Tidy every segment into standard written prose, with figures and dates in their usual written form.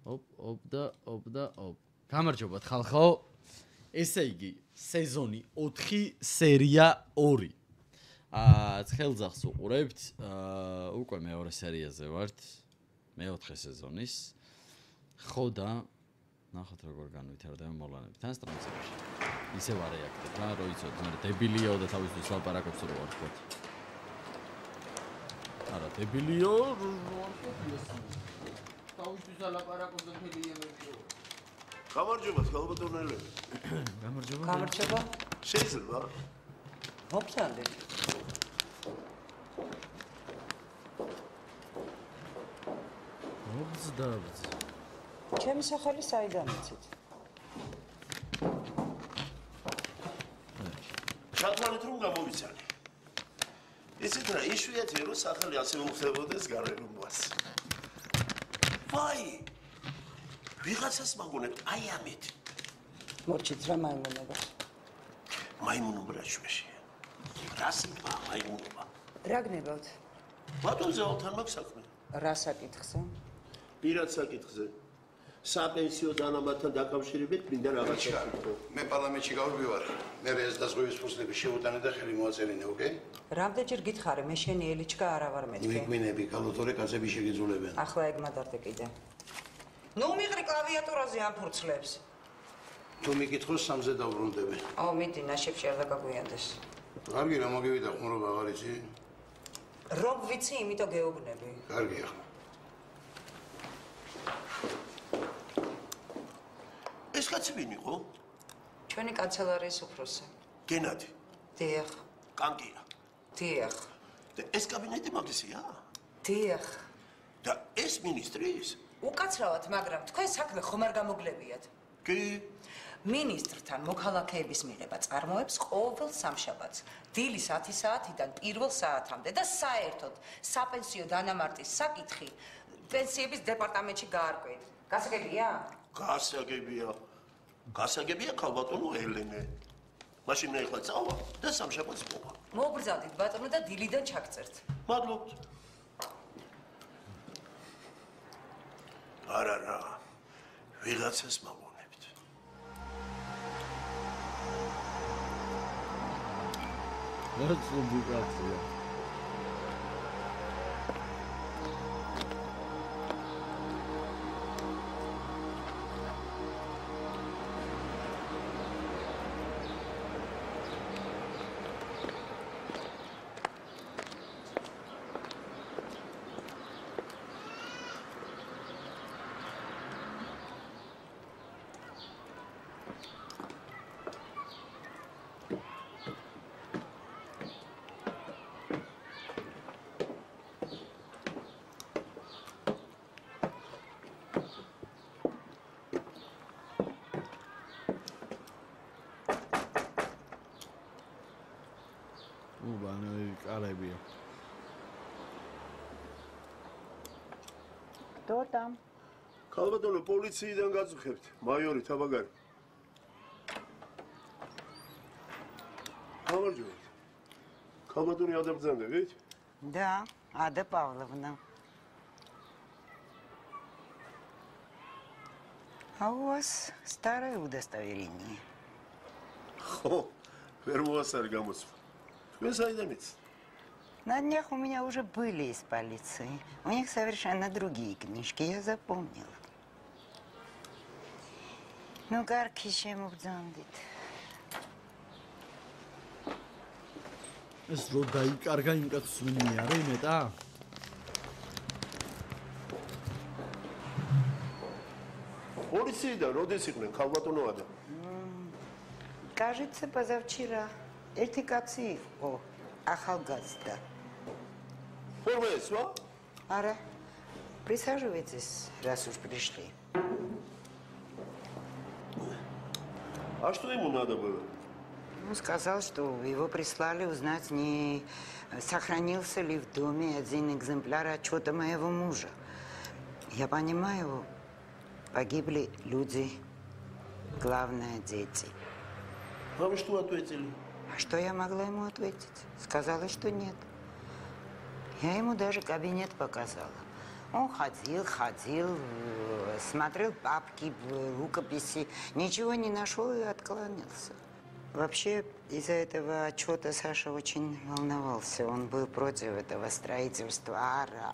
ოპ. გამარჯობათ ხალხო. ესე იგი, სეზონი 4, სერია 2. ცხელძახს უყურებთ, უკვე მეორე სერიაზე ვართ, მეოთხე სეზონის. ხო და ნახოთ როგორ განვითარდება მოლანები. თან სტრანცებში. ისე ვარეაქტებ რა, რო იცოდ, მე დებილიაო და თავისთვის ლაპარაკობს რო ვარ თქვა. არა, დებილიო, რო ვარ თქვა. თავისთვის ლაპარაკობს და თელიემებიო. გამარჯობა, ხალბატონელები. გამარჯობა. შეიძლება? მოგწანდეთ. მოგწდავთ. ჩემი სახელი საიდან იცით? ჩათვალეთ რომ გამოვიცანი. ისეთ რა იშვიათია რომ სახელი ასე უხდებოდეს გარემოებას. ვაი! ვიღაცას მაგონებთ აი ამით. მორჩით რა მაიმუნება. მაიმუნობა რა შვეშია. რა სიტყვა მაიმუნობა? რა გნებავთ? ბატონზე ალთან მაქვს საქმე. რა საკითხზე? პირად საკითხზე. საპენსიო დანამატთან დაკავშირებით მინდა რაღაც შევხვდო. მე პარლამენტში გავდივარ. მე ეს დაზღვევის ფუსლები შევუტანე და ხელი მოაწერინე, ოკეი? რამდენჯერ გითხარი, მე შენი ელიჩკა არა ვარ მეთქე. მიგვინები, კალოტორე კაცები შეგეძულებენ. ახლა ეგ მადარდე კიდე. ნუ მიყრი კლავიატურაზე ამ ფურცლებს. თუ მიკითხოს სამზე დავბრუნდები. აუ მიდი ნაშებში არ დაგაგვიანდეს. კარგი რა მოგივიდა ხმრობა აღარ იცი? რომ ვიცი, იმიტომ გეუბნები. კარგი ახლა. ეს კაცი ვინ იყო? ჩვენი კანცელარიის უფროსი. გენადი. დიახ. კანკია. დიახ. და ეს კაბინეტი მაგისია? დიახ. და ეს მინისტრის? უკაცრავად, მაგრამ თქვენ საქმე ხომ არ გამოგლებიათ? კი. მინისტრთან მოქალაქეების მიღება წარმოებს ყოველ სამშაბათს, დილის 10 საათიდან პირველ საათამდე და საერთოდ საპენსიო დანამატის საკითხი პენსიების დეპარტამენტში გაარკვევთ. გასაგებია? გასაგებია ხალბატონო ელენე. მაშინ მე ახლა წავა და სამშაბათს მოვა. მოგბრძავდით ბატონო და დილიდან ჩაგწერთ. მადლობთ. არა, ვიღაცას მოგონებთ. რა ცუდი კაცია. კარებია. დოდა. ხალბატონო პოლიციიდან გაწუხებთ. მაიორი თაბაგარი. გამარჯობა. ხალბატონი ადაბრძანდებით? Да, Ада Павловна. А у вас старое удостоверение? Хо, ვერ მოასწარი გამოსვლა. Თქვენ საიდან იცით? На днях у меня уже были из полиции. У них совершенно другие книжки, я запомнила. Ну, карки чем убдзандит. ეს რო დაიკარგა იმ კაცს ვინია რა იმეტა? პოლიციიდან როდეს იყვნენ ხალბატონო ადა? Кажется, позавчера. Ერთი კაცი იყო, ახალგაზრდა. Форма есва? Ара. Присаживайтесь, раз уж пришли. А что ему надо было? Он сказал, что его прислали узнать, не сохранился ли в доме один экземпляр отчета моего мужа. Я понимаю, погибли люди, главное, дети. А вы что ответили? А что я могла ему ответить? Сказала, что нет. Я ему даже кабинет показала. Он ходил, смотрел папки, рукописи, ничего не нашел и отклонился. Вообще, из-за этого отчета Саша очень волновался. Он был против этого строительства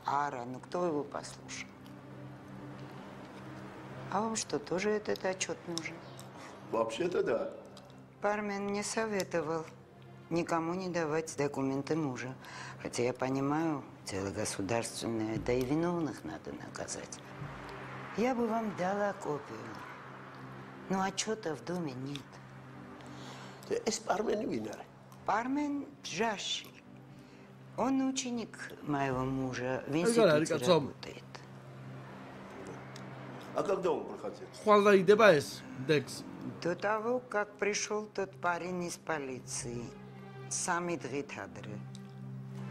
ара. Ну, кто его послушал? А вам что, тоже этот отчет нужен? Вообще-то да. Бармен мне советовал никому не давать документы мужа. Хотя я понимаю, дело государственное, да и виновных надо наказать. Я бы вам дала копию, но отчета в доме нет. Es бармენი ვინ არის? Бармен Джаши. Он ученик моего мужа в Ага, институте Рикардо. работает. А когда он приходил? ხვალ დაიდება ეს დექს. До того, как пришел тот парень из полиции, самый დღითადრე.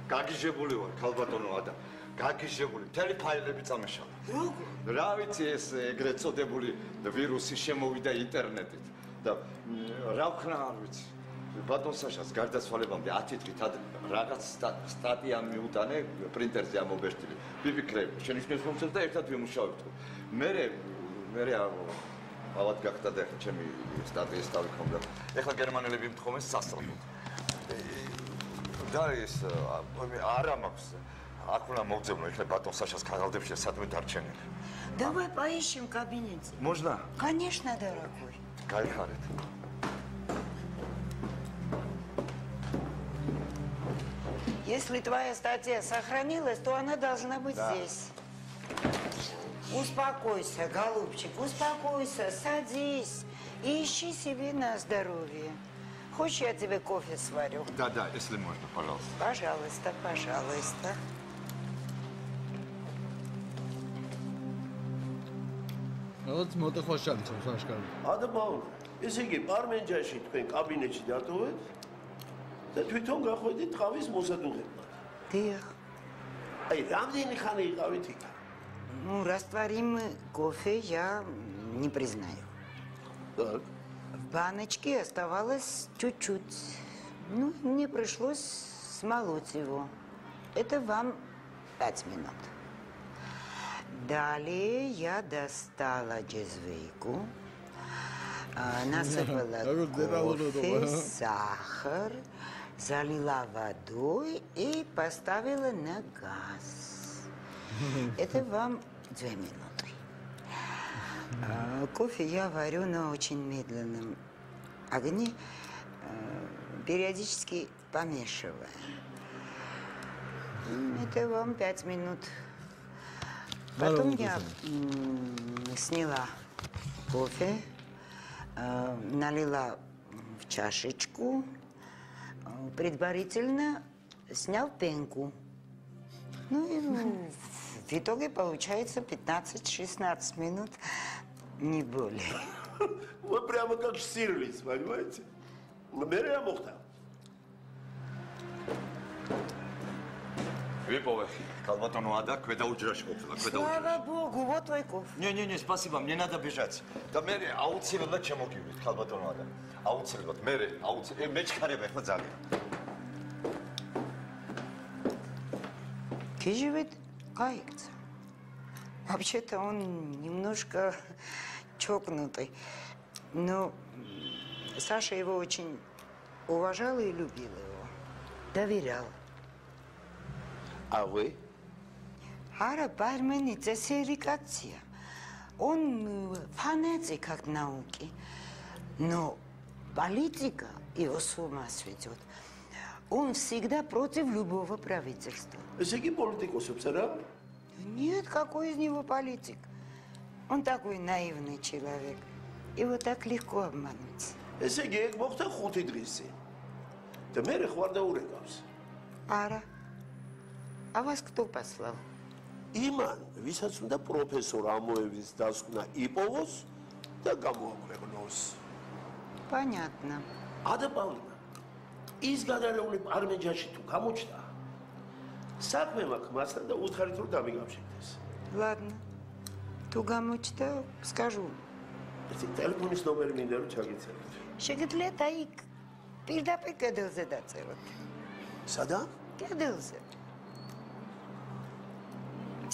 გაგიჟებული ვარ, ქალბატონო ადა. გაგიჟებული, მთელი ფაილები წამეშალა. რა ვიცი ეს ეგრეთ წოდებული ვირუსი შემოვიდა ინტერნეტით და რა ვქნა არ ვიცი. ბატონ საშას გარდაცვალებამდე 10 დღით ადრე რაღაც სტატია მიუტანე პრინტერზე ამობეჭდილი. ვიფიქრე, შენიშნეს მომცეს და ერთად ვიმუშავებთ. მე ავად გახდა და ახლა ჩემი სტატიის თავი ქონდა. ეხლა გერმანელები მთხოვენ სასწრაფოდ. და ეს არა მაქვს. აქ უნდა მოგძებნო, ეხლა ბატონ საშას ქაღალდებში სადმე დარჩენილი. Давай поищем в кабинете. Можно? Конечно, дорогой. გაიხარეთ. Если твоя статья сохранилась, то она должна быть здесь. Успокойся, голубчик, успокойся, садись и ищи себе на здоровье. Хочешь, я тебе кофе сварю? Да, если можно, пожалуйста. Пожалуйста, пожалуйста. რაღაც მოტეხვა შევიცავს აშკარად. ადა ბაუნ. ესე იგი, პარმენჯაში თქვენ კაბინეტში დატოვეთ და თვითონ გახვედით ყავის მოსადუღებლად. Дых. აი, რამდენი ხანი იყავით იქ? Ну, растворимый кофе я не признаю. Так. В баночке оставалось чуть-чуть. Ну, мне пришлось смолоть его. Это вам 5 минут. Далее я достала джезвейку, насыпала кофе, сахар, залила водой и поставила на газ. Это вам 2 минуты. Кофе я варю на очень медленном огне, периодически помешивая. Это вам 5 минут. Потом я сняла кофе, налила в чашечку, предварительно снял пенку. Ну и в итоге получается 15-16 минут, не более. Вы прямо как сирлиц, понимаете? Мере мухта. Випოვე, ქალბატონო ადა, ქვედა უჯრაში ყოფილა, ქვედა უჯრაში. Слава Богу, вот твой кофе. Не, спасибо, мне надо бежать. და მე აუცილებლად შემოგივლით, ქალბატონო ადა. აუცილებლად, მე ჩქარება ახლა ძალიან. Кижевит кается. Вообще-то он немножко чокнутый. Но Саша его очень уважал и любил его. Доверял. А вы? Ара бармен цесерикация. Он фанатик как науки. Но политика его с ума сведет. Он всегда против любого правительства. Ესე იგი პოლიტიკოსებს არა? Нет, какой из него политик? Он такой наивный человек. Его так легко обмануть. ესე იგი ეგ მოხდა 5 დღისი. და მე ხوار და ურეკავს. Ара, а вас кто послал? იმან, ვისაც უნდა პროფესორ ამოევის დასკვნა იპოვოს და გამოაქვეყნოს. Понятно. ადა პავლენა. ის გადარეული პარმენჯაში თუ გამოჩნდა, საქმე მაქვს მასთან და უთხარით რომ დამიგამშვიდდეს. Ладно. Тугамочта скажу. ესე ტელეფონის ნომერი მინდა რომ ჩაგიცემოთ. შეგიძლიათ აი პირდაპირ კედელზე დაწეროთ. სადა? კედელზე.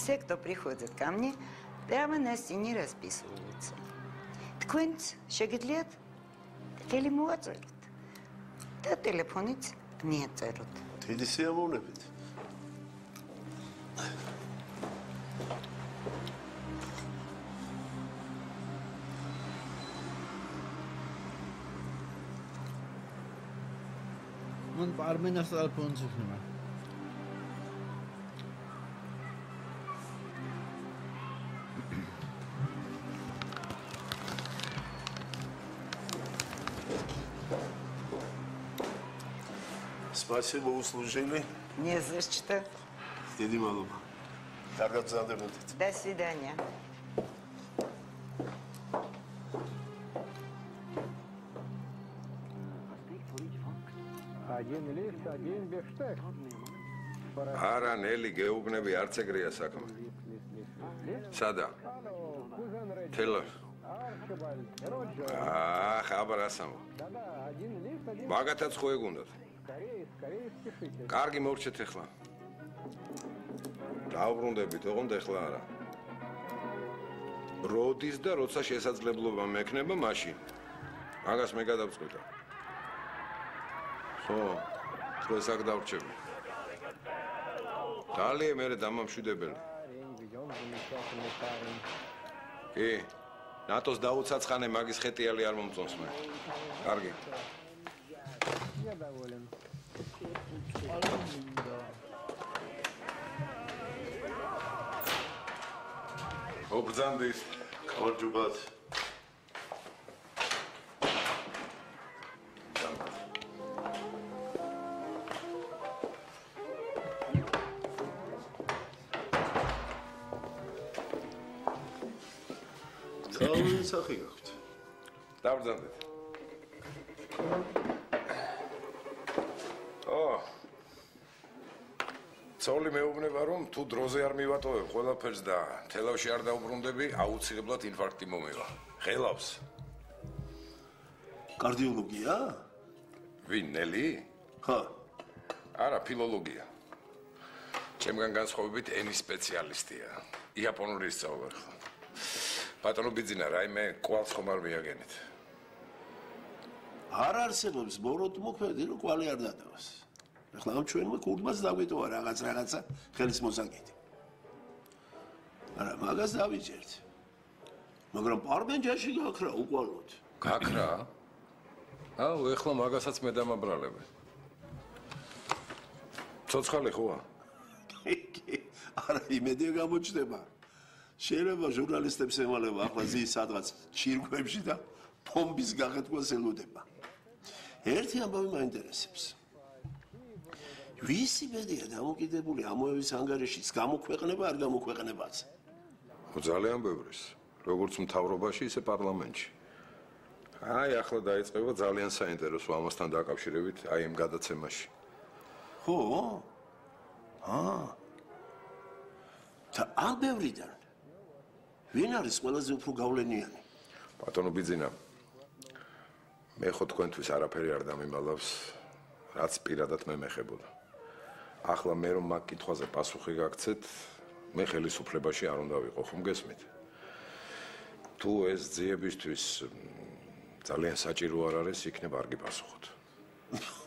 Все, кто приходит ко мне, прямо на стене расписываются. Тквенц шагитлет, телемуацелет. Да телефонить не церут. Ты сиамонебит. Он парменас телефон цифрმა. Спасибо, услужили. Не за что. Დიდი მადლობა. კარგად გზადებოდეთ. До свидания. არა ნელი გეუბნები არც ეგრეა საქმე. სადა? თელო. ხაბარ ასამო. მაგათაც ხო ეგუნდათ. კარგი მოვრჩეთ ახლა. დაუბრუნდებით, ოღონდ ახლა არა. როდის და როცა შესაძლებლობა მექნება მაშინ. მაგას მე გადავწყვიტა. ხო, დღეს აქ დავრჩები. დალია მერე დამამშვიდებელი. კი, ნატოს დაუცაცხანე მაგის ხეტიალი არ მომწონს მე. კარგი. ობრძანდის, გამარჯობათ. ძალიან სახი გაქვთ. დავბრძანდეთ. ცოლი მეუბნება რომ თუ დროზე არ მივატოვებ ყველაფერს და თელავში არ დაუბრუნდები, აუცილებლად ინფარქტი მომევა. ღელავს. კარდიოლოგია? ვინ, ნელი? ხა. არა, ფილოლოგია. ჩემგან განსხვავებით ენის სპეციალისტია. იაპონური ისწავლა ხა. ბატონო ბიძინა, რაიმე კვალს ხომ არ მიაგენით? არ არსებობს ბოროტ მოქმედი რომ კვალი არ დადევას. ახლა ამ ჩვენმა კურდმაც დაგვიტოვა რაღაცა ხელის მოსაკეთი. არა, მაგას დავიჭერთ. მაგრამ პარმენჯაში გაქრა უყვალოდ. გაქრა? აუ, ეხლა მაგასაც მე დამაბრალებ. ცოცხალი ხოა? არა, იმედი გამოჩნდება. შეიძლება ჟურნალისტებს ემალება ახლა ზის სადღაც ჩირგვებში და პომბის გაღეთქვას ელოდება. ერთი ამბავი მაინტერესებს. ვისი ბედია დამოკიდებული ამოევის ანგარიშის გამოქვეყნება არ გამოქვეყნებაც? ძალიან ბევრის, როგორც მთავრობაში, ისე პარლამენტში. აი, ახლა დაიწყება ძალიან საინტერესო ამასთან დაკავშირებით, აი ამ გადაცემაში. ხო? და ამ ბევრიდან ვინ არის ყველაზე უფრო გავლენიანი? ბატონო ბიძინა, მე ხო თქვენთვის არაფერი არ დამიმალავს, რაც პირადად მე მეხებოდა. ახლა მე რომ მაგ კითხვაზე პასუხი გაგცეთ, მე ხელისუფლებაში არ უნდა ვიყო, ხომ გესმით? თუ ეს ძიებისთვის ძალიან საჭირო არ არის, იქნება არ გიპასუხოთ.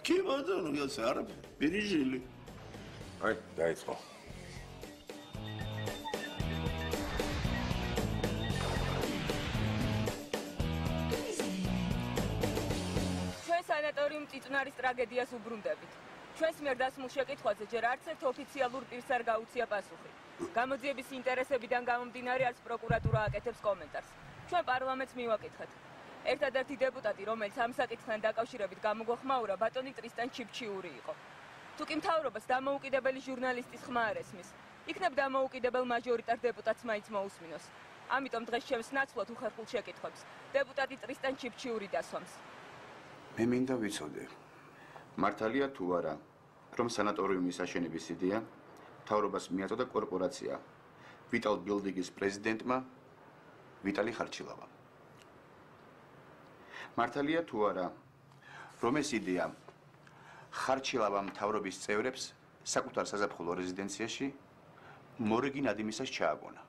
კი ბატონო, ეს არა პირიჟილი. აი, დაიწყო. სანატორიუმ წიწვნარის ტრაგედიას უბრუნდებით. ჩვენს მიერ დასმულ შეკითხვაზე ჯერ არც ერთ ოფიციალურ პირს არ გაუცია პასუხი. გამოძიების ინტერესებიდან გამომდინარე არც პროკურატურა აკეთებს კომენტარს. ჩვენ პარლამენტს მივაკითხეთ. ერთადერთი დეპუტატი, რომელიც ამ საკითხთან დაკავშირებით გამოგვეხმაურა, ბატონი ტრისტან ჩიფჩიური იყო. თუ კი მთავრობას დამოუკიდებელი ჟურნალისტის ხმა არ ესმის, იქნებ დამოუკიდებელ მაჟორიტარ დეპუტატს მაინც მოусმინოს. ამიტომ დღეს ჩემს ნაცვლად უხერხულ შეკითხვებს დეპუტატი ტრისტან ჩიფჩიური დასვამს. მე მინდა ვიცოდე, მართალია თუ არა, რომ სანატორიუმის აშენების იდეა მთავრობას მიაწოდა კორპორაცია ვიტალ ბილდინგის პრეზიდენტმა ვიტალი ხარჩილავამ. მართალია თუ არა, რომ ეს იდეა ხარჩილავამ მთავრობის წევრებს საკუთარ საზაფხულო რეზიდენციაში მორიგი ნადიმისას ჩააგონა.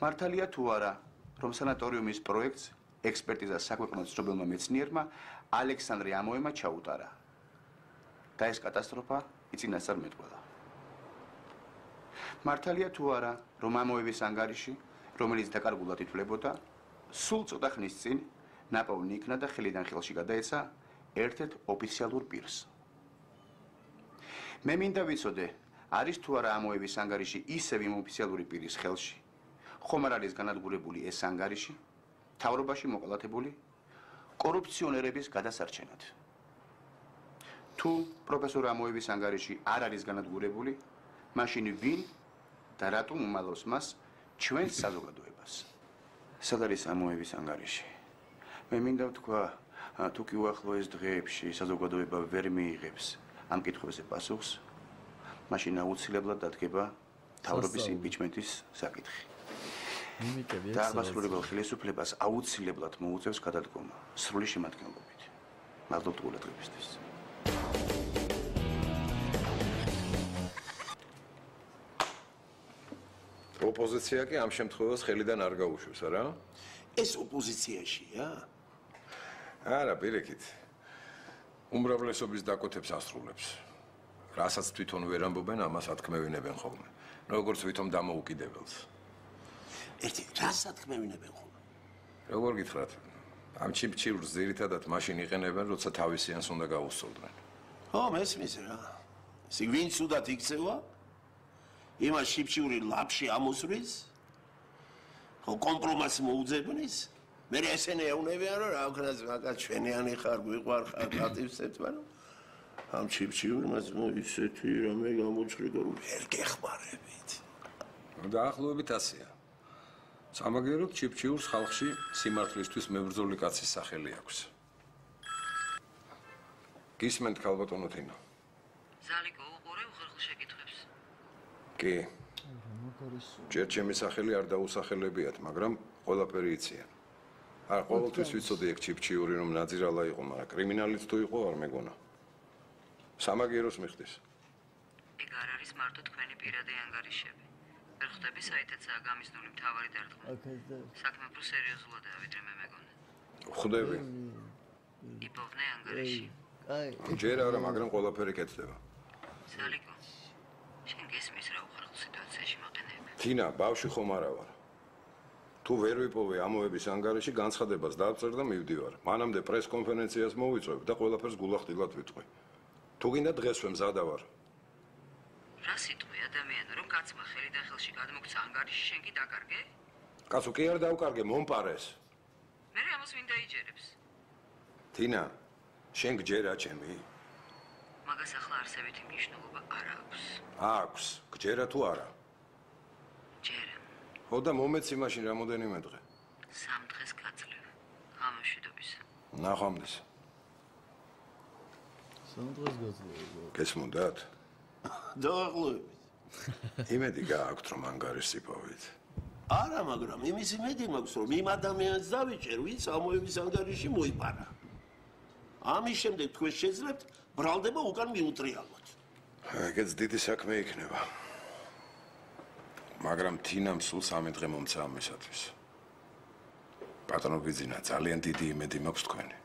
მართალია თუ არა, რომ სანატორიუმის პროექტს ექსპერტიზას საქვეყნო ცნობილმა მეცნიერმა ალექსანდრე ამოემა ჩაუტარა. და ეს კატასტროფა იწინასწარ მეტყველა. მართალია თუ არა, რომ ამოევის ანგარიში, რომელიც დაკარგულად ითვლებოდა, სულ ცოტა ხნის წინ ნაპოვნი იქნა და ხელიდან ხელში გადაეცა ერთ-ერთ ოფიციალურ პირს. მე მინდა ვიცოდე, არის თუ არა ამოევის ანგარიში ისევ იმ ოფიციალური პირის ხელში, ხომ არ არის განადგურებული ეს ანგარიში, მთავრობაში მოყოლათებული კორუფციონერების გადასარჩენად. თუ პროფესორ ამოევის ანგარიში არ არის განადგურებული, მაშინ ვინ და რატომ უმალავს მას ჩვენს საზოგადოებას? სად არის ამოევის ანგარიში? მე მინდა ვთქვა, თუ კი უახლოეს დღეებში საზოგადოება ვერ მიიღებს ამ კითხვებზე პასუხს, მაშინ აუცილებლად დადგება მთავრობის იმპიჩმენტის საკითხი. და მასშტაბებელ ხელისუფლებას აუცილებლად მოუწევს გადადგომა სრული შემადგენლობით. მადლობთ ყურადღებისთვის. ოპოზიცია კი ამ შემთხვევას ხელიდან არ გაუშვებს, არა? ეს ოპოზიციაშია? არა, პირიქით. უმრავლესობის დაკოთებს ასრულებს. რასაც თვითონ ვერ ამბობენ, ამას ათქმევინებენ ხოლმე. როგორც თვითონ დამოუკიდებელს. ერთი რას ათქმევინებენ ხოლმე? როგორ გითხრათ? ამ ჩიპჩივრს ძირითადად მაშინ იყენებენ, როცა თავისიანს უნდა გაუსწორდნენ. ხო, მესმის რა. ისე ვინ ცუდად იქცევა? იმას ჩიპჩივრი ლაფში ამოსვრის? ხო, კომპრომატს მოუძებნის? მე ესენი ეუნებიან, რომ რა ვქნას, მაგა ჩვენიანი ხარ, გვიყვარ ხარ, პატივცეთ, მაგრამ ამ ჩიპჩივრს ისეთი რამე გამოჩრიგა, რომ ვერ გეხმარებით. დაახლოებით ასეა. სამაგიეროდ ჩიპჩივრს ხალხში სიმართლისთვის მებრძოლი კაცის სახელი აქვს. გისმენთ ქალბატონო თინო. ზალიკო უყურე უხერხულ შეკითხვებს. კი. ჯერ ჩემი სახელი არ დაუსახელებიათ, მაგრამ ყველაფერი იციან. არ ყოველთვის ვიცოდი ეგ ჩიპჩიური რომ ნაძირალა იყო, მაგრამ კრიმინალიც თუ იყო არ მეგონა. სამაგიეროს მიხდის. ეგ არ არის მარტო თქვენი პირადი ანგარიშები. ვერ ხვდები საითაცაა გამიზნული მთავარი დარტყმა. საქმე უფრო სერიოზულადაა, ვიდრე მე მეგონა. ხვდები. იპოვნე ანგარიში. ჯერ არა, მაგრამ ყველაფერი კეთდება. ზალიკო, შენ გესმის რა უხერხულ სიტუაციაში მოყენები. თინა, ბავშვი ხომ არა ვარ. თუ ვერ ვიპოვე ამოების ანგარიში, განცხადებას დავწერ და მივდივარ. მანამდე პრეს-კონფერენციას მოვიწვევ და ყველაფერს გულახდილად ვიტყვი. თუ გინდა დღესვე მზადა ვარ. რა სიტყვი ადამიანო, რომ კაცმა ხელიდან ხელში გადმოგცა ანგარიში, შენ კი დაკარგე? კაცო კი არ დავკარგე, მომპარეს. მე ამას ვინ დაიჯერებს? თინა, შენ გჯერა ჩემი? მაგას ახლა არსებითი მნიშვნელობა არ აქვს. აქვს, გჯერა თუ არა? ჯერა. ხო და მომეცი მაშინ რამოდენიმე დღე. 3 დღეს გაძლევ. ამშვიდობისა. ნახვამდის. 3 დღეს გაძლევ. გესმოდათ? დაახლოებით. იმედი გააქვთ რომ ანგარიშს იპოვეთ. არა, მაგრამ იმის იმედი მაქვს, რომ იმ ადამიანს დავიჭერ, ვინც ამოების ანგარიში მოიპარა. ამის შემდეგ თქვენ შეძლებთ ბრალდება უკან მიუტრიალოთ. ეგეც დიდი საქმე იქნება. მაგრამ თინამ სულ 3 დღე მომცა ამისათვის. პატრონო ბიძინა, ძალიან დიდი იმედი მაქვს თქვენი.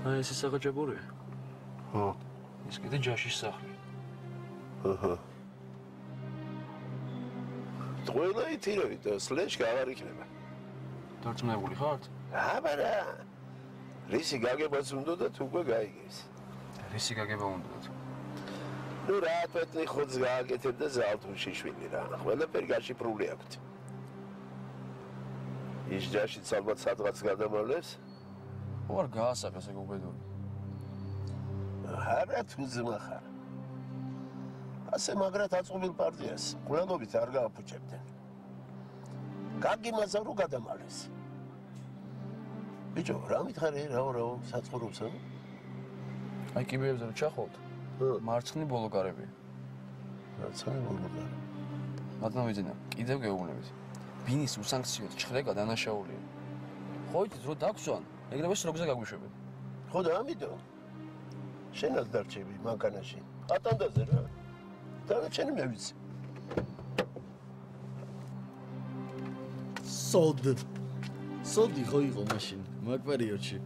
აი ეს საღაჯაბურია? ხო. ის კიდე ჯაშის სახლი. აჰა. ყველა ითირებით და სლეშკა აღარ იქნება. დარწმუნებული ხართ? აბარა. რისი გაგებაც უნდათ უკვე გაიგეს. რისი გაგება უნდათ? ნუ რა პეტრი ხოც გააკეთებ და ზალთუში შვილი რა. ყველაფერი გაშიფრული აქვთ. ის ჯაშიც ალბათ სადღაც გადამავლეს? ვარ გაასაკეს ეგ უბედური. არა თუ ძმა ხარ. ასე მაგრად აწყვილ პარტიას ყველობით არ გააფუჭებდნენ. გაგიმაზა რო გადამალეს. ბიჭო, რა მითხარი, რაო, საცხოვრობს, ა? აი კიბეებზე რო ჩახვალთ? მარცხნი ბოლოკარები. მარცხნი ბოლოკარი. ბატონო ვიძინა, კიდევ გეუბნებით. ბინის უსანქციოდ ჩხრეკა დანაშაულია. ხო იცით რო დაგსვან, ეგრევე სროგზე გაგვიშვებენ. ხო და ამიტომ შენად დარჩები მანქანაში. ატანდაზე რა. დანარჩენი მე ვიცი. სოდი ხო იყო მაშინ, მაგ პერიოდში.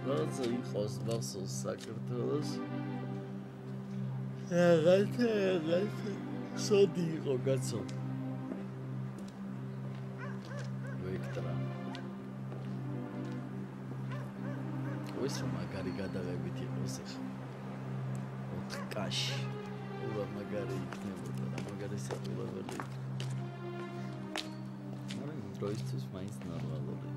რაცა იყოს მახსოვს საქართველოს. რაღაცა სოდი იყო კაცო. ვექტრა. ის რომ მაგარი გადაღებით იყოს ახლა. 4 კაში. უბრალოდ მაგარი იქნებოდა და მაგარი საყურებელი. მაგრამ დროისთვის მაინც ნორმალურია.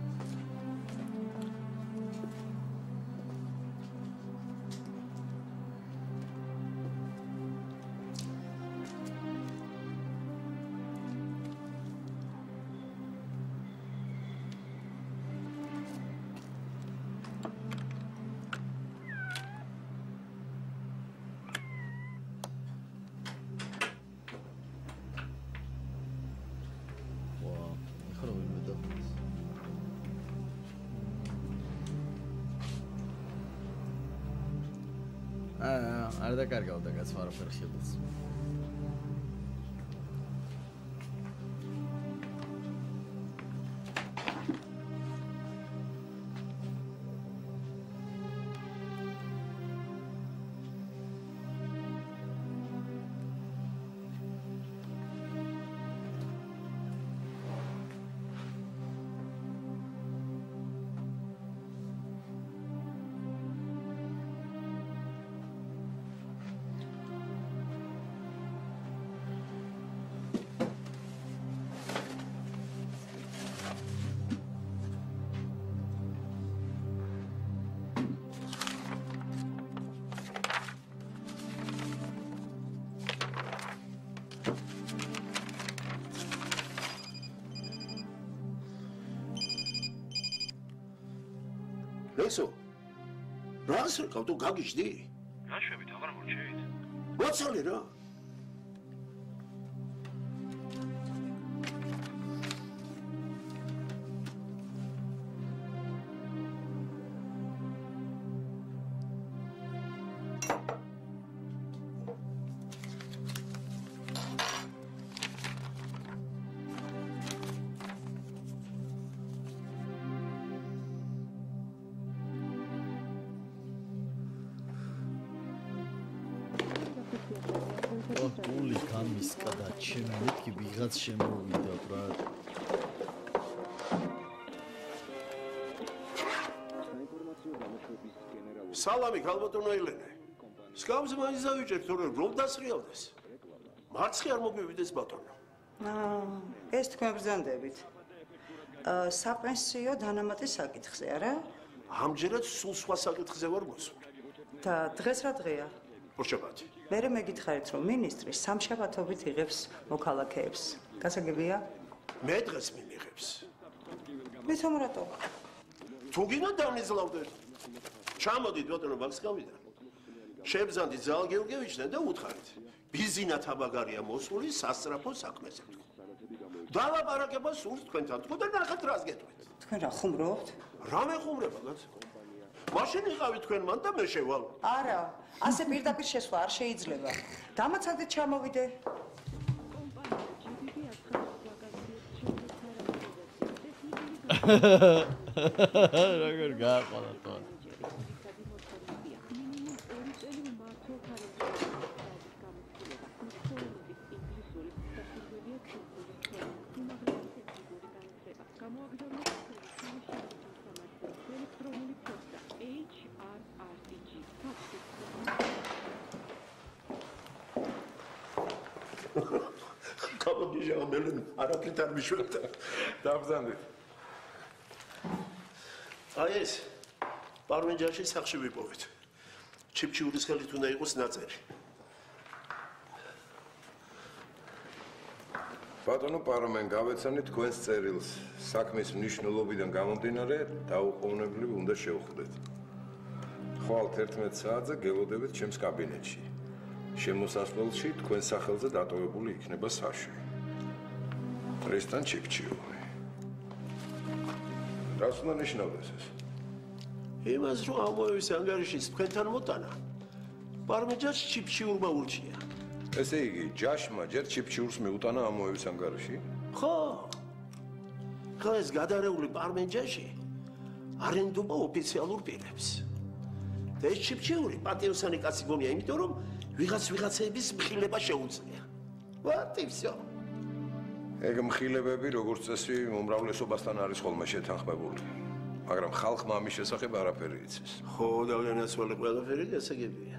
არ დაკარგავდა კაც ვარაფერ შეძლს. რასო? რას რკავ თუ გაგიჟდი? რაშვებით აღარ მორჩევით. მოცალი რა. გული გამისკა და ჩემი მეთქი ვიღაც შემოვიდა ბრატ. სალამი ქალბატონო ელენე. სკამს მაინც დავიჭერ თორე რომ დასრიალდეს. მარცხი არ მოგვივიდეს ბატონო. ეს თქვენ ბრძანდებით. საპენსიო დანამატის საკითხზე, არა? ამჯერად სულ სხვა საკითხზე ვარ მოსული. და დღეს რა დღეა? ორშაბათი. მე მეკითხარით რომ მინისტრი სამშაბათობით იღებს მოქალაქეებს. გასაგებია? მე დღეს მინიღებს. მithom rato? თუ გინდა დამიზლავდეთ. ჩამოდით ბატონო ბანკსკავიდან. შებზანდი ზალგელგევიჩნე და უთხარით. ბიზინა თაბაგარია მოსული სასწრაფო საქმეზე. დალაპარაკება სულ თქვენთან თქო და ნახეთ რას გეტყვით. თქვენ რა ხუმრობთ? რა მეხუმრება კაც? მაშინ იყავით თქვენ მან და მე შევალ. არა, ასე პირდაპირ შესვლა არ შეიძლება. დამაცადეთ ჩამოვიდე. როგორ გააყოლა თქო. კაბოდი ამელენ არაფრით არ მიშვებდა. დაბრძანდით. აი ეს პარმენჯაში სახში ვიპოვეთ. ჩიფჩიურის ხელით უნდა იყოს ნაწერი. ბატონო პარმენ, გავეცანით თქვენს წერილს. საქმის მნიშვნელობიდან გამომდინარე, დაუყოვნებლივ უნდა შევხვდეთ. ხვალ 11 საათზე გელოდებით ჩემს კაბინეტში. შემოსასვლელში თქვენ სახელზე დატოვებული იქნება საშვი. დღესთან ჩიფჩიური. რას უნდა ნიშნავდეს ეს? იმას რომ ამოევის ანგარიშის თქვენთან მოტანა პარმეჯაში ჩიფჩიურმა ურჩია. ესე იგი, ჯაშმა ჯერ ჩიფჩიურს მიუტანა ამოევის ანგარიში? ხო. ხო ეს გადარეული პარმეჯაში არენდობა ოფიციალურ პირებს. და ეს ჩიფჩიური პატიოსანი კაცი გონია, იმიტომ რომ ვიღაცების მხილება შეუძლია. ვარტი всё. ეგ მხილებები როგორც წესი უმრავლესობასთან არის ხოლმე შეთანხმებული. მაგრამ ხალხმა ამის შესახებ არაფერი იცის. ხო, და განაცვალე ყველაფერი გასაგებია.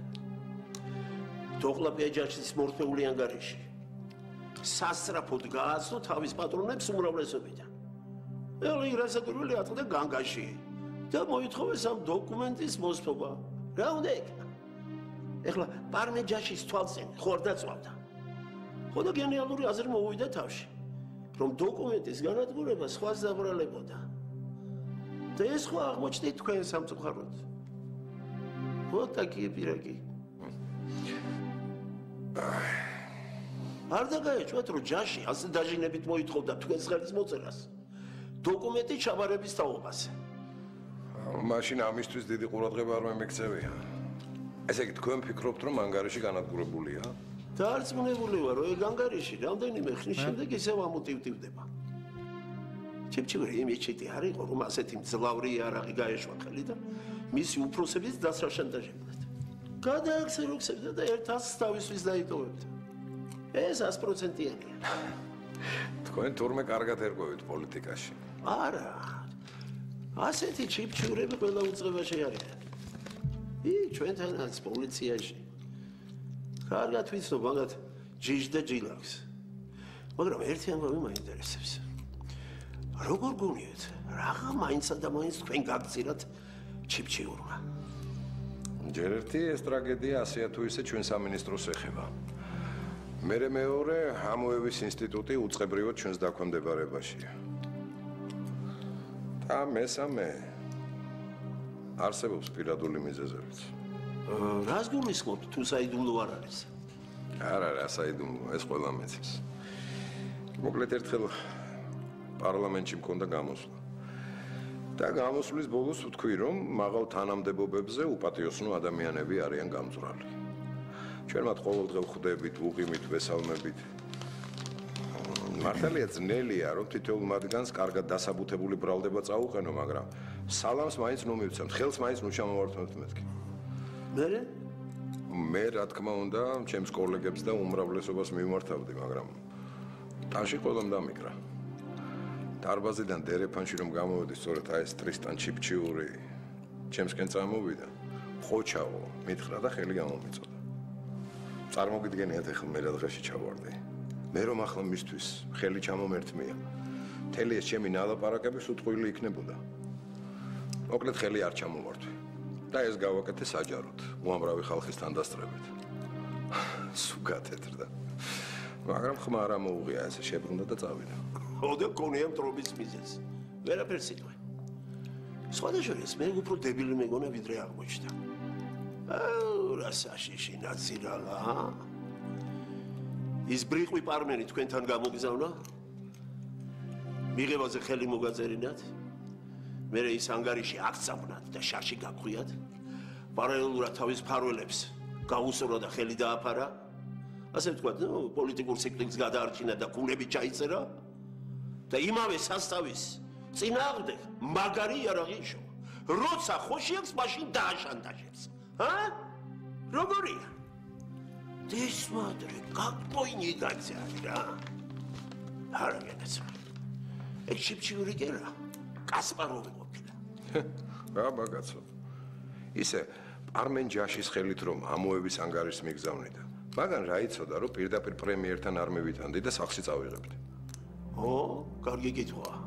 დოყლაპია ჯაშის მორთმეული ანგარიში. სასწრაფოდ გააცნო თავის პატრონებს უმრავლესობიდან. ელი რასაკვირველი ატყდა განგაში და მოითხოვეს ამ დოკუმენტის მოსთობა. რა უნდა ეკნა? ეხლა პარმეჯაშის თვალწინ ხო არ დაწვავდა. ხო და გენიალური აზრი მოუვიდა თავში, რომ დოკუმენტის განადგურება სხვას დაბრალებოდა. და ეს ხო აღმოჩნდით თქვენ სამწუხაროდ. ხო ტაკი პირაგი. არ დაგაეჭვათ რომ ჯაში ასე დაჟინებით მოითხოვდა თქვენს ხელის მოწერას დოკუმენტი ჩაბარების თაობაზე. მაშინ ამისთვის დიდი ყურადღება არ მემექცევია. ესე იგი თქვენ ფიქრობთ რომ ანგარიში განადგურებულია? დარწმუნებული ვარ რომ ეგ ანგარიში რამდენიმე ხნის შემდეგ ისევ ამოტივტივდება. ჩიფჩივერი იმეჩიტი არ იყო რომ ასეთი მძლავრი იარაღი გაეშვა ხელი და მისი უფროსების დასრა შანტაჟებდა. გადააქცეროქსებდა და 100-ს თავისთვის დაიტოვებდა. ეს 100%-იანია. თქვენ თურმე კარგად ერკვევით პოლიტიკაში. არა. ასეთი ჩიფჩივრები ყველა უწყებაში არიან. ჩვენთანაც პოლიციაში. კარგად ვიცნობ მაგათ ჯიჟ და ჯილაკს. მაგრამ ერთი ამბავი მაინტერესებს. როგორ გონიათ, რაღა მაინცა და მაინც თქვენ გაგწირათ ჩიფჩიურმა? ჯერ ერთი ეს ტრაგედია ასეა თუ ისე ჩვენ სამინისტროს ეხება. მერე მეორე ამოევის ინსტიტუტი უწყებრივად ჩვენს დაქვემდებარებაშია. და მესამე არსებობს პირადული მიზეზებიც. რას გულისხმობთ თუ საიდუმლო არ არის? არა, რა საიდუმლო, ეს ყველა მეცეს. მოკლედ ერთხელ პარლამენტში მქონდა გამოსვლა. და გამოსვლის ბოლოს ვთქვი, რომ მაღალ თანამდებობებზე უპატიოსნო ადამიანები არიან გამძვრალი. ჩვენ მათ ყოველდღე ვხვდებით, უღიმით, ვესალმებით. მართალია ძნელია, რომ თითოეულ მათგანს კარგად დასაბუთებული ბრალდება წაუყენო, მაგრამ სალამს მაინც ნუ მივცემთ, ხელს მაინც ნუ ჩამოვართმევთ მეთქი. მე რა თქმა უნდა, ჩემს კოლეგებს და უმრავლესობას მიმართავდი, მაგრამ ტანში ყველამ დამიკრა. დარბაზიდან დერეფანში რომ გამოვედი სწორედ აი ეს ტრისტან ჩიფჩიური ჩემსკენ წამოვიდა ხოჩაო მითხრა და ხელი გამომიწოდა. წარმოგიდგენიათ ახლა მე რა დღეში ჩავარდი. მე რომ ახლა მისთვის ხელი ჩამომერთმია. მთელი ეს ჩემი ნალაპარაკები სუტყვილი იქნებოდა. მოკლედ ხელი არ ჩამოვართვი. და ეს გავაკეთე საჯაროდ, უამრავი ხალხის თანდასწრებით. სულ გათეთრდა. მაგრამ ხმა არ მოუღია, ესე შებრუნდა და წავიდა. ოდე გონია მტრობის მიზეზს. ვერაფერს იტყვი. სხვადასხვა მე უფრო დებილი მეგონა ვიდრე აღმოჩნდა. რა საშიში ნაცირალა. ის ბრიყვი პარმენი თქვენთან გამოგზავნა? მიღებაზე ხელი მოგაწერინათ? მე ის ანგარიში აქცავნათ და შარში გაგხვიათ? პარალელურად თავის ფარველებს გაუსწორა და ხელი დააფარა? ასე ვთქვათ, პოლიტიკურ ციკლს გადაარჩინა და ქულები ჩაიწერა? და იმავე სასწავის წინააღმდეგ მაგარი იარაღი იშოვა. როცა ხოში აქვს, მაშინ დააშანტაჟებს. როგორია? დისმადრე, გაკპოინი გაძარა. არა განაცვალე. ეგ ჩიფჩიური კერა. კასპაროვი ყოფილა. რა ბაგაცო. ისე პარმენ ჯაშის ხელით რომ ამოევის ანგარიშს მიგზავნიდა. მაგან რა იცოდა რომ პირდაპირ პრემიერთან არ მივიტანდი და სახში წავიღებდი. კარგი კითხვაა.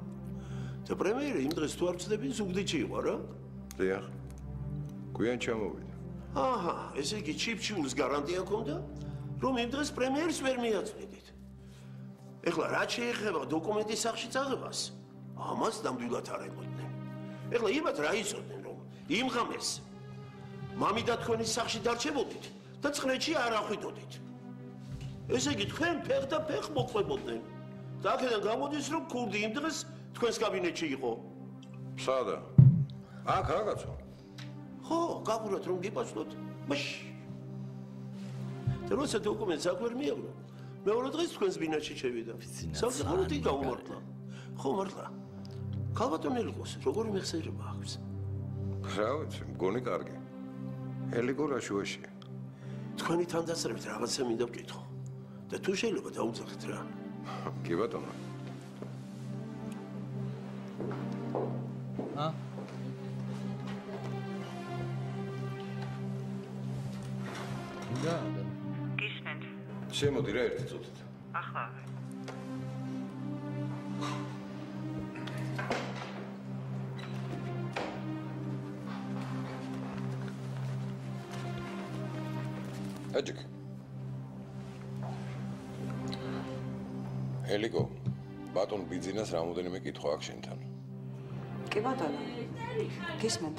და პრემიერი იმ დღეს თუ არ ვწდები, ზუგდიდში იყო რა? დიახ. გვიან ჩამოვიდა. აჰა, ესე იგი ჩიფჩიულს გარანტია ჰქონდა, რომ იმ დღეს პრემიერს ვერ მიაწვდით. ეხლა რა შეეხება დოკუმენტის სახში წაღებას? ამას ნამდვილად არ ემოდნენ. ეხლა იმათ რა იცოდნენ, რომ იმ ღამეს მამიდა თქვენის სახში დარჩებოდით და წხრეთში არ ახვიდოდით. ესე იგი თქვენ ფეხ და ფეხ მოყვებოდნენ. და აქედან გამოდის, რომ ქურდი იმ დღეს თქვენს კაბინეტში იყო. სადა? აქ რაღაცა. ხო, გაგუროთ რომ გიპასვოთ. მაშ. და როცა დოკუმენტს აქ ვერ მიიღო, მეორე დღეს თქვენს ბინაში შევიდა. სამწუხაროდ იქ გაუმართლა. ხო, მართლა. ქალბატონ ელიგოს როგორი მეხსიერება აქვს? რა ვიცი, მგონი კარგი. ელიგო რა შუაშია? თქვენი თანდასწრებით რაღაცა მინდა ვკითხო. და თუ შეიძლება დაუძახეთ რა. კი ბატონო. გისმენთ? შემოდი რა ერთი წუთით. ახლა. აჯიკ. ელიგო, ბატონ ბიძინას რამოდენიმე კითხვა აქვს შენთან. კი ბატონო. გისმენთ?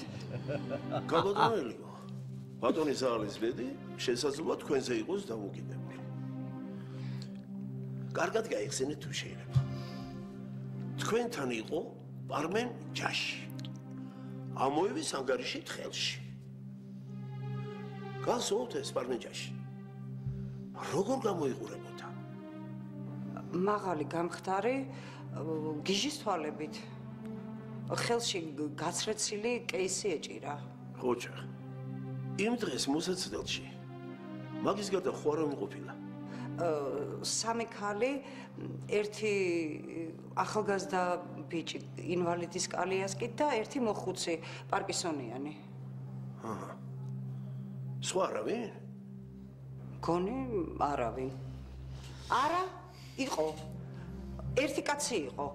გაბატონო ელიგო. ბატონი ზალის ბედი შესაძლოა თქვენზე იყოს დამოკიდებული. კარგად გაიხსენეთ თუ შეიძლება. თქვენთან იყო პარმენ ჯაში. ამოევის ანგარიში თხელში. გასულთ ეს პარმენ ჯაში. როგორ გამოიყურებოდა? მაღალი გამხდარი გიჟის თვალებით. ხელში გაცრეცილი კეისი ეჭირა. ხოჭა. იმ დღეს მოსაცდელში მაგის გარდა ხო არ ყოფილა? სამი ქალი, ერთი ახალგაზრდა ბიჭი ინვალიდის კალიასკით და ერთი მოხუცი პარკინსონიანი. აჰა. სხვა არავინ? გონი არავინ. არა, იყო. ერთი კაცი იყო.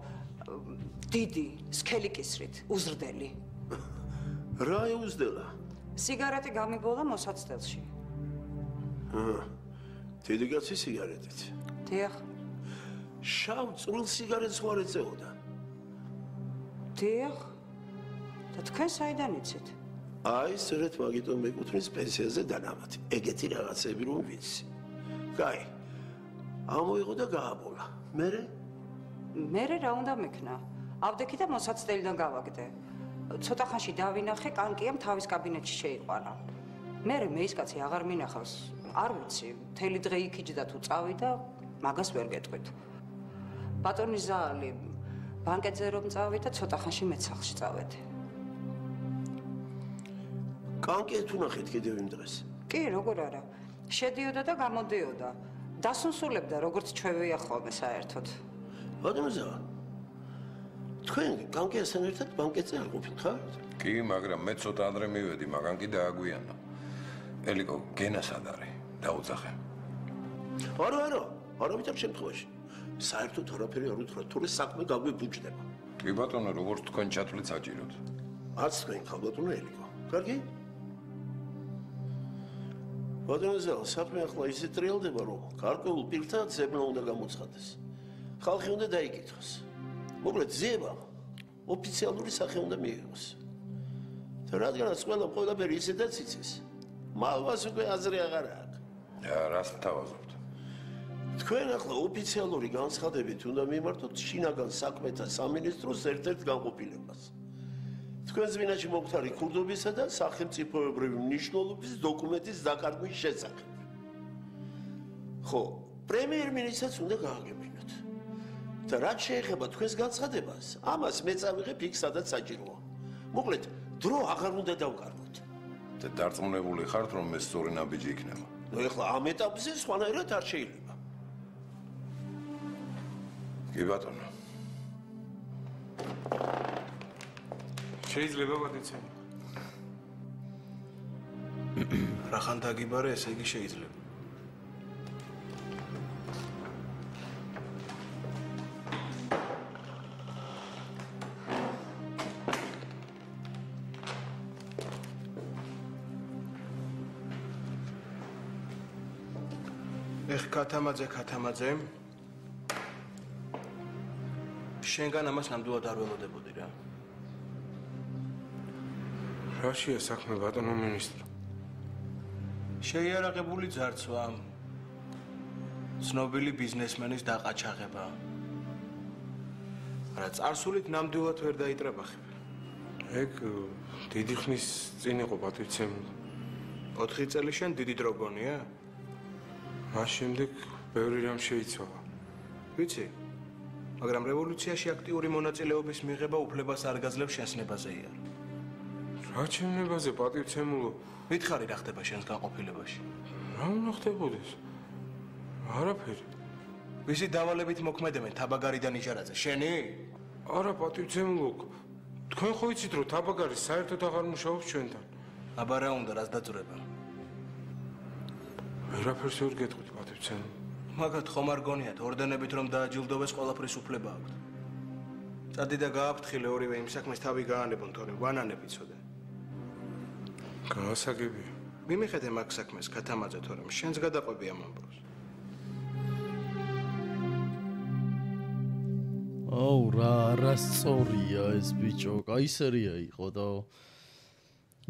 დიდი, სქელი კისრით, უზრდელი. რა ეუზდელა? სიგარეტი გამიბოლა მოსაცდელში. დიდი კაცი სიგარეტით. დიახ. შავ წვრილ სიგარეტს ხო არ ეწეოდა? დიახ. და თქვენ საიდან იცით? აი, სწორედ მაგიტომ მეკუთვნის პენსიაზე დანამატი. ეგეთი რაღაცები რომ ვიცი. კაი. ამოიღო და გააბოლა. მერე რა უნდა მექნა? ავდექი და მოსაცდელიდან გავაგდე. ცოტა ხანში დავინახე, კანკიამ თავის კაბინეტში შეიყვანა. მერე მეისკაცი აღარ მინახავს. არ ვიცი, მთელი დღე იქიჯდა თუ წავიდა, მაგას ვერ გეტყვით. ბატონი ზაალი ბანკეტზე რომ წავიდა, ცოტა ხანში მეც სახლში წავედი. კანკი ეთუნახეთ კიდევ იმ დღეს? კი, როგორ არა. შედიოდა და გამოდიოდა. დასუნსულებდა, როგორც ჩვევია ხოლმე საერთოდ. ბატონო ზაალი, თქვენ კანკიასთან ერთად ბანკეტზე არ ყოფილ ხართ? კი, მაგრამ მე ცოტა ადრე მივედი, მაგან კი დააგვიანა. ელიგო, გენა სად არის? დაუძახე. არა, არავითარ შემთხვევაში. საერთოდ არაფერი არ უთხრა, თორე საქმე გაგვიბუჯდება. კი ბატონო, როგორც თქვენ ჩათვლით საჭიროდ. არც თქვენ ხალბატონო ელიგო. კარგი? ბატონო ზაალ, საქმე ახლა ისეთ რეალდება, რომ გარკვეულ პირთა ძებნა უნდა გამოცხადდეს. ხალხი უნდა დაიკითხოს. მოკლედ, ძიება ოფიციალური სახე უნდა მიიღოს. და რადგანაც ყველაფერი ისედაც იცის, მალვას უკვე აზრი აღარ აქვს. რას მთავაზობთ? თქვენ ახლა ოფიციალური განცხადებით უნდა მიმართოთ შინაგან საქმეთა სამინისტროს ერთ-ერთ განყოფილებას. თქვენს ბინაში მოგთარი ქურდობისა და სახელმწიფოებრივი მნიშვნელობის დოკუმენტის დაკარგვის შესახებ. ხო, პრემიერ-მინისტრს უნდა გააგებინოთ. და რაც შეეხება თქვენს განცხადებას, ამას მე წავიღებ იქ, სადაც საჭიროა. მოკლედ, დრო აღარ უნდა დავკარგოთ. და დარწმუნებული ხართ, რომ ეს სწორი ნაბიჯი იქნება? ნუ ეხლა ამ ეტაპზე სხვანაირად არ შეიძლება. კი ბატონო. შეიძლება გადაცემ. რახან დაგიბარე, ესე იგი შეიძლება. ქათამაძე შენგან ამას ნამდვილად არ ველოდებოდი რა. რაშია საქმე ბატონო მინისტრო? შეიარაღებული ძარცვა, ცნობილი ბიზნესმენის დაყაჩაღება. არა, წარსულით ნამდვილად ვერ დაიტრაბახებ. ეგ დიდი ხნის წინ იყო პატივცემული. 4 წელი შენ დიდი დრო გონია? მას შემდეგ ბევრი რამ შეიცვალა. ვიცი? მაგრამ რევოლუციაში აქტიური მონაწილეობის მიღება უფლებას არ გაძლევს შენს ნებაზეა. რა ჩემნებაზე პატივცემულო? მითხარი რა ხდება შენს განყოფილებაში? რა უნდა ხდებოდეს? არაფერი. ვისი დავალებით მოქმედებენ თაბაგარი და ნიჟარაძე? შენი? არა პატივცემულო. თქვენ ხო იცით რომ თაბაგარი საერთოდ აღარ მუშაობს ჩვენთან. აბა რა უნდა რას დაძურება? ვერაფერს ვერ გეტყვით პატივცემულო. მაგათ ხომ არ გონიათ ორდენებით რომ დააჯილდოვეს ყველაფრის უფლება აქვთ. წადი და გააფრთხილე ორივე იმ საქმეს თავი გაანებონ თორემ ვანანები წოდენ. გაასაგებია. მიმიხედე მაგ საქმეს ქათამაძე თორემ შენს გადაყვები ამ ამბავს. აუ რა არასწორია ეს ბიჭო, კაი სერია იყო და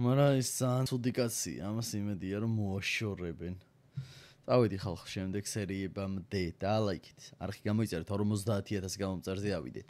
მაგრამ ეს ძალიან ცუდი კაცია, ამას იმედია რომ მოაშორებენ. წავედი ხალხ შემდეგ სერიებამდე და ლაიქით. არხი გამოიწერეთ 50000 გამომწერზე ავიდეთ.